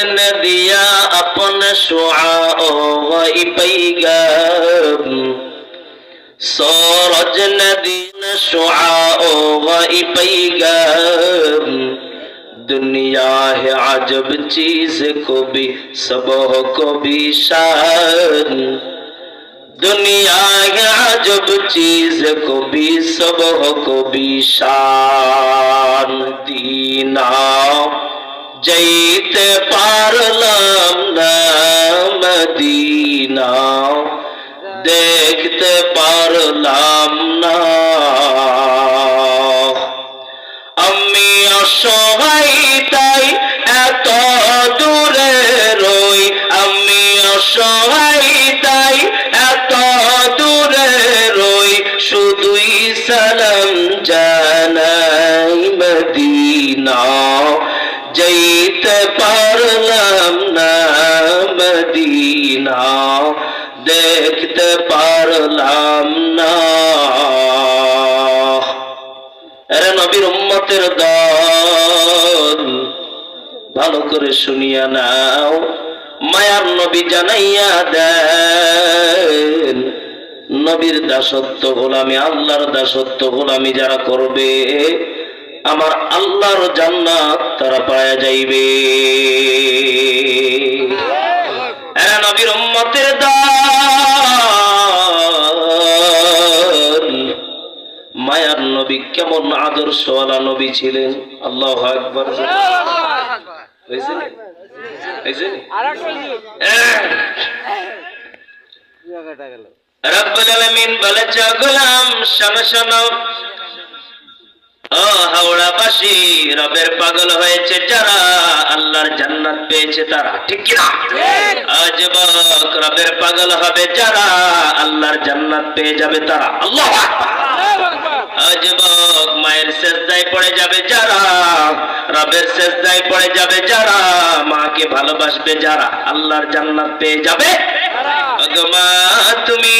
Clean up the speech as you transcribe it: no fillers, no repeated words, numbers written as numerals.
ने दिया अपने शुआओ वही पैगाम सूरज ने दीन शुआओ वही पैगाम दुनिया है अजब चीज को भी सबह को भी शान दुनिया है अजब चीज को भी सबह को भी शान दीना যাইতে পারলাম না মদিনা দেখতে পারলাম না আমি অসহায় তাই এত দূরে রই আমি অসহায় তাই এত দূরে রই শুধুই সালাম জানাই মদিনা যাইতে পারলাম না মদিনা দেখতে পারলাম না আরে নবীর উম্মতের দল ভালো করে শুনিয়া নাও মায়ার নবী জানাইয়া দেন নবীর দাসত্ব গোলামি আল্লাহর দাসত্ব গোলামি যারা করবে আমার আল্লাহর জান্নাত তারা পায়া যাইবে এরা নবীর উম্মতের দল মায়ার নবী কেমন আদর্শওয়ালা নবী ছিলেন আল্লাহু আকবার হইছে রব্বুল আলামিন বলে যা গোলাম শোনো শোনো ও হাওড়াবাসী রবের পাগল হয়েছে যারা আল্লাহর জান্নাত পেয়েছে তারা ঠিক কি না যুবক রবের পাগল হবে যারা আল্লাহর জান্নাত পেয়ে যাবে তারা আল্লাহু আকবার যুবক মায়ের সেজদায় পড়ে যাবে যারা রবের সেজদায় পড়ে যাবে যারা মাকে ভালোবাসবে যারা আল্লাহর জান্নাত পেয়ে যাবে ওগো মা তুমি